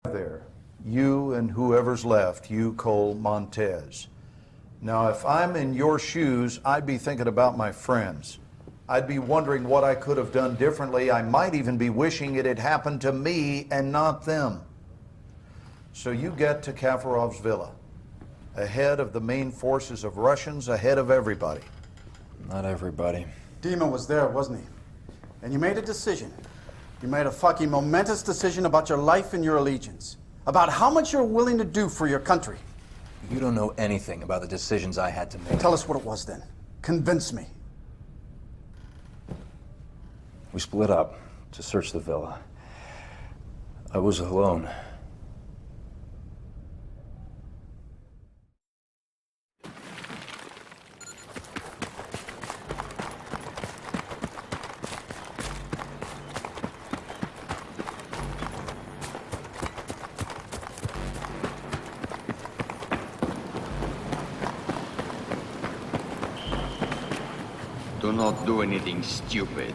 there. You and whoever's left, you, Cole, Montez. Now, if I'm in your shoes, I'd be thinking about my friends. I'd be wondering what I could have done differently. I might even be wishing it had happened to me and not them. So you get to Kafarov's villa, ahead of the main forces of Russians, ahead of everybody. Not everybody. Dima was there, wasn't he? And you made a decision. You made a fucking momentous decision about your life and your allegiance. About how much you're willing to do for your country. You don't know anything about the decisions I had to make. Tell us what it was then. Convince me. We split up to search the villa. I was alone. Do not do anything stupid.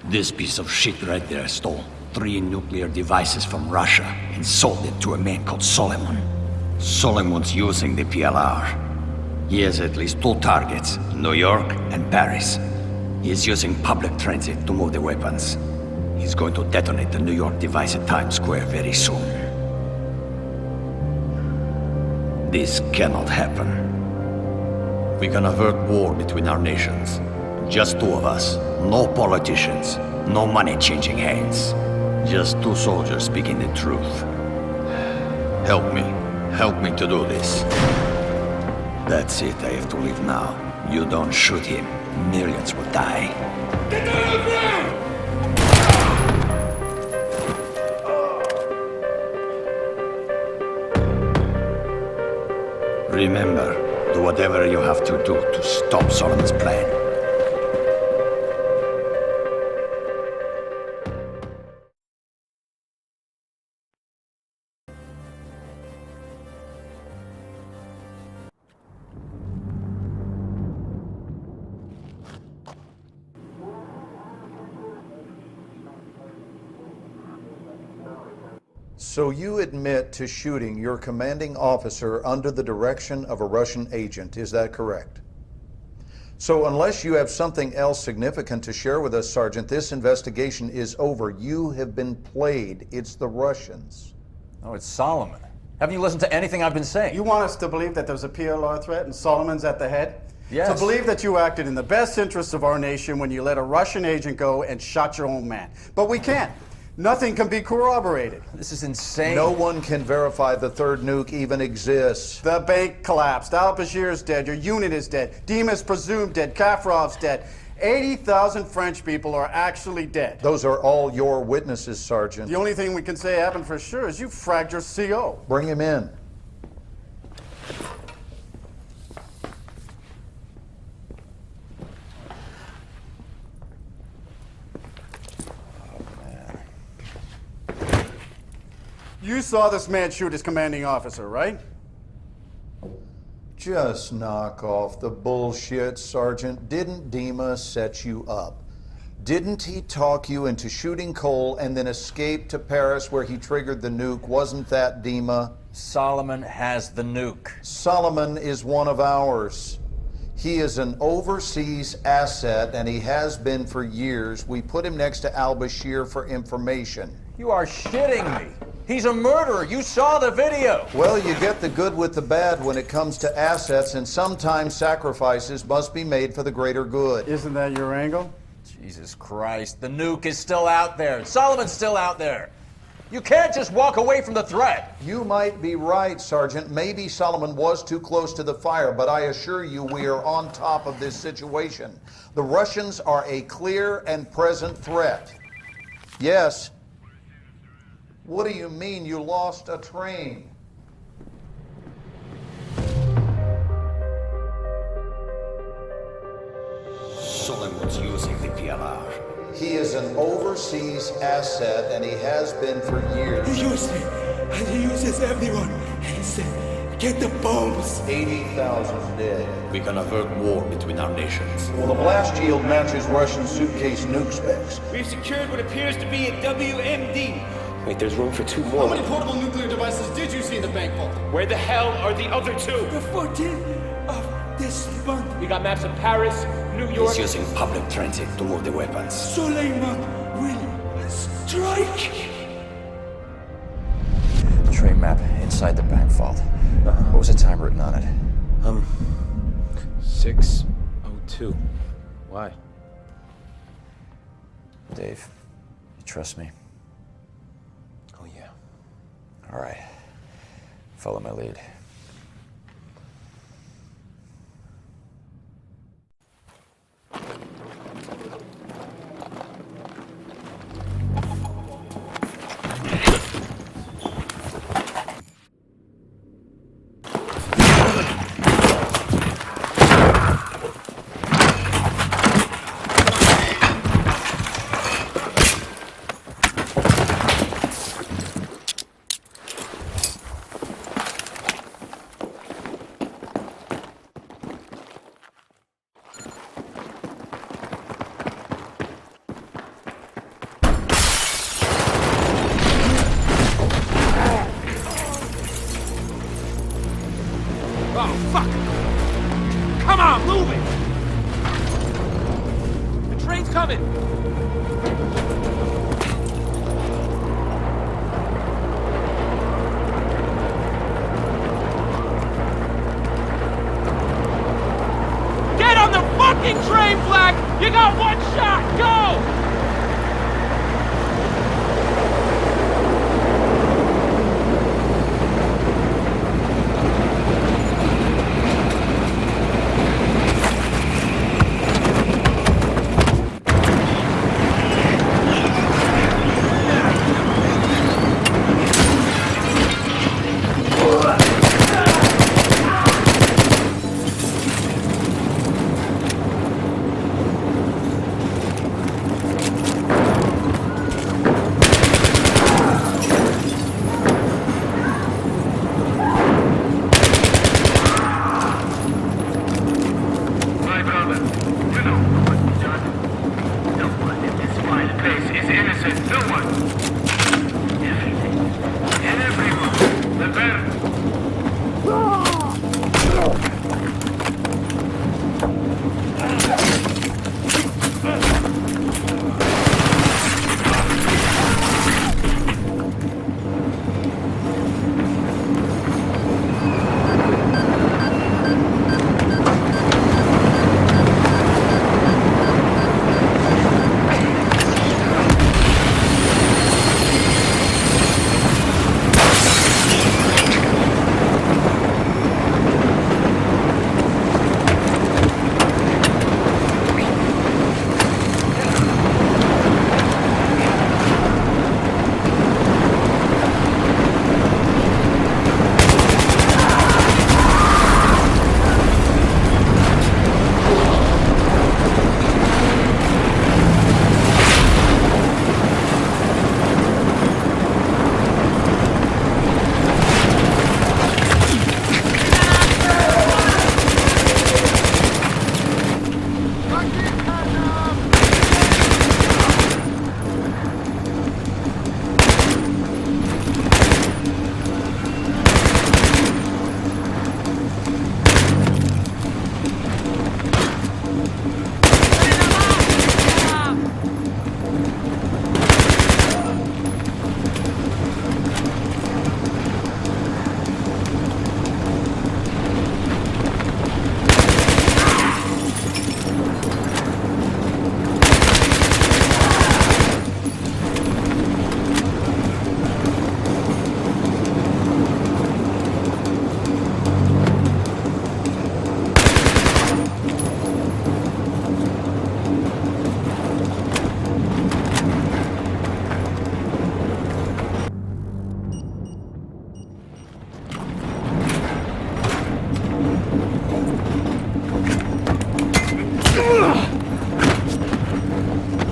This piece of shit right there stole 3 nuclear devices from Russia and sold it to a man called Solomon. Solomon's using the PLR. He has at least 2 targets, New York and Paris. He is using public transit to move the weapons. He's going to detonate the New York device at Times Square very soon. This cannot happen. We can avert war between our nations. Just 2 of us. No politicians. No money changing hands. Just 2 soldiers speaking the truth. Help me. Help me to do this. That's it. I have to leave now. You don't shoot him. Millions will die. Get down on the ground! Remember, do whatever you have to do to stop Solomon's plan. So you admit to shooting your commanding officer under the direction of a Russian agent, is that correct? So unless you have something else significant to share with us, Sergeant, this investigation is over. You have been played. It's the Russians. Oh, it's Solomon. Haven't you listened to anything I've been saying? You want us to believe that there's a PLR threat and Solomon's at the head? Yes. To believe that you acted in the best interests of our nation when you let a Russian agent go and shot your own man. But we can't. Nothing can be corroborated. This is insane. No one can verify the 3rd nuke even exists. The bank collapsed. Al-Bashir's dead. Your unit is dead. Dima's presumed dead. Kafarov's dead. 80,000 French people are actually dead. Those are all your witnesses, Sergeant. The only thing we can say happened for sure is you fragged your CO. Bring him in. You saw this man shoot his commanding officer, right? Just knock off the bullshit, Sergeant. Didn't Dima set you up? Didn't he talk you into shooting Cole and then escape to Paris where he triggered the nuke? Wasn't that Dima? Solomon has the nuke. Solomon is one of ours. He is an overseas asset, and he has been for years. We put him next to al-Bashir for information. You are shitting me. He's a murderer. You saw the video. Well, you get the good with the bad when it comes to assets, and sometimes sacrifices must be made for the greater good. Isn't that your angle? Jesus Christ. The nuke is still out there. Solomon's still out there. You can't just walk away from the threat. You might be right, Sergeant. Maybe Solomon was too close to the fire, but I assure you we are on top of this situation. The Russians are a clear and present threat. Yes. What do you mean you lost a train? Solomon's using the PLR. He is an overseas asset, and he has been for years. He used me, and he uses everyone. He said, get the bombs. 80,000 dead. We can avert war between our nations. Well, the blast yield matches Russian suitcase nuke specs. We've secured what appears to be a WMD. Wait, there's room for 2 more. How many portable nuclear devices did you see in the bank vault? Where the hell are the other 2? The 14th of this month, You got maps of Paris, New York. He's using public transit to move the weapons. Suleiman will strike. Train map inside the bank vault. What was the time written on it? 6:02. Why? Dave, you trust me? Oh, yeah. All right. Follow my lead. Oh, fuck! Come on, move it! The train's coming! Get on the fucking train, Black! You got 1 shot! Go!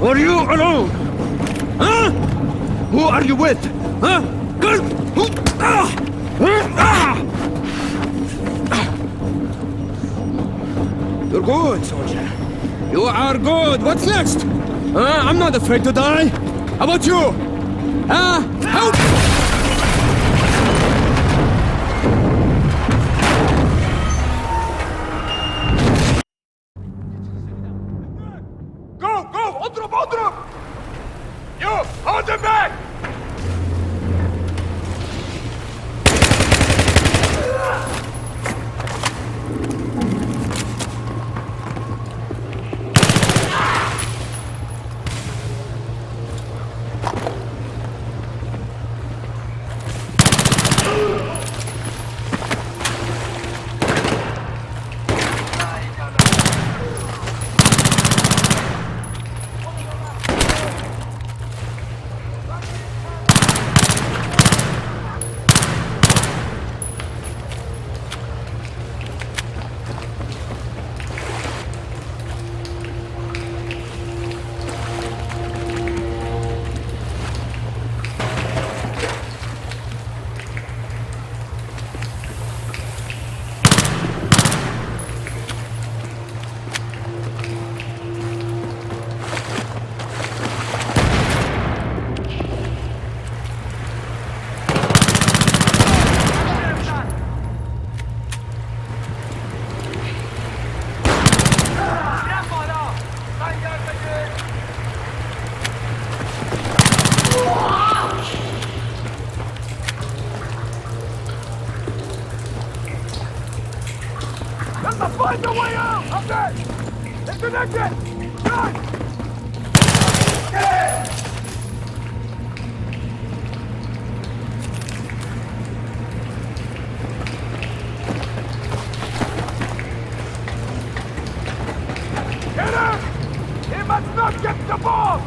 Are you alone? Huh? Who are you with? Huh? Good? You're good, soldier. You are good. What's next? I'm not afraid to die. How about you? Huh? Help! Go! Go! اضرب اضرب! You! Hold him back! Find a way out! Up there! It's an exit! Run! Get him! He must not get the ball!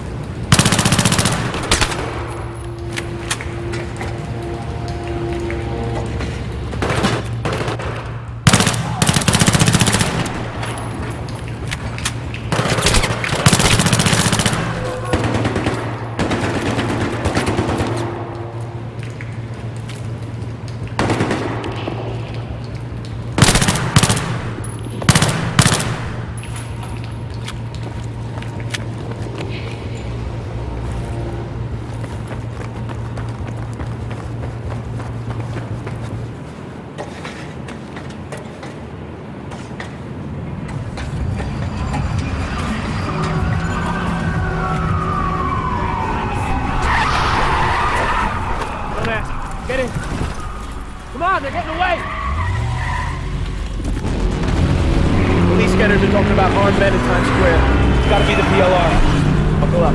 Get in! Come on, they're getting away! Police scanners are talking about armed men in Times Square. It's gotta be the PLR. Buckle up.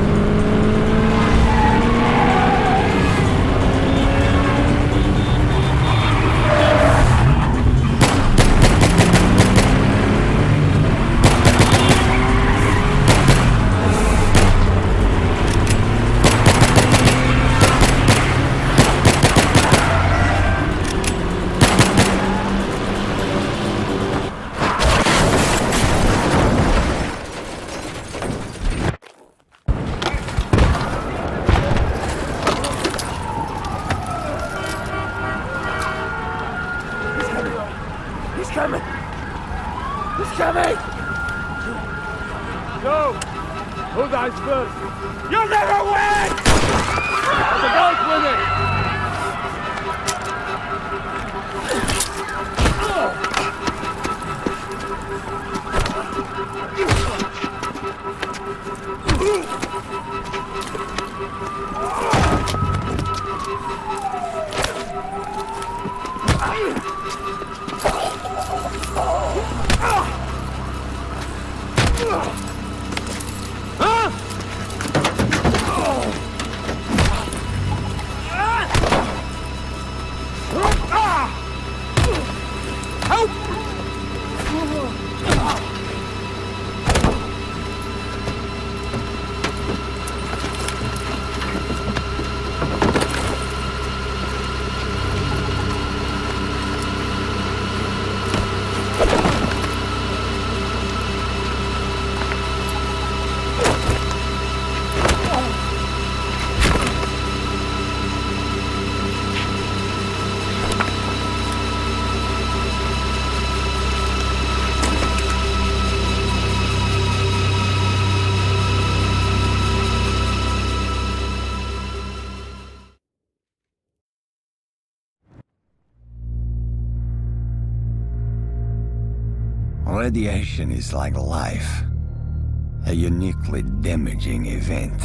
He's coming! He's coming! Go! Who dies first? You'll never win! The guy's winning! Radiation is like life, a uniquely damaging event.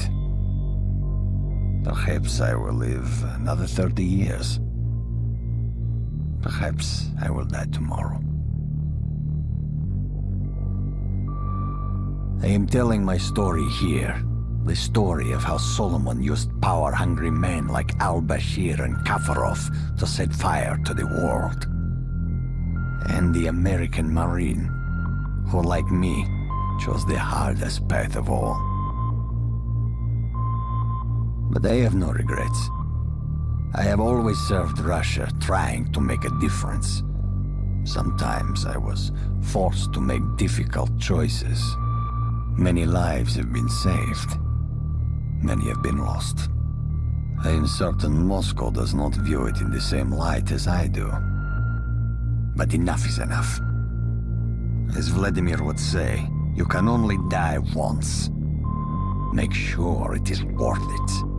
Perhaps I will live another 30 years. Perhaps I will die tomorrow. I am telling my story here. The story of how Solomon used power-hungry men like al-Bashir and Kafarov to set fire to the world. And the American Marine, who, like me, chose the hardest path of all. But I have no regrets. I have always served Russia, trying to make a difference. Sometimes I was forced to make difficult choices. Many lives have been saved. Many have been lost. I am certain Moscow does not view it in the same light as I do. But enough is enough. As Vladimir would say, you can only die once. Make sure it is worth it.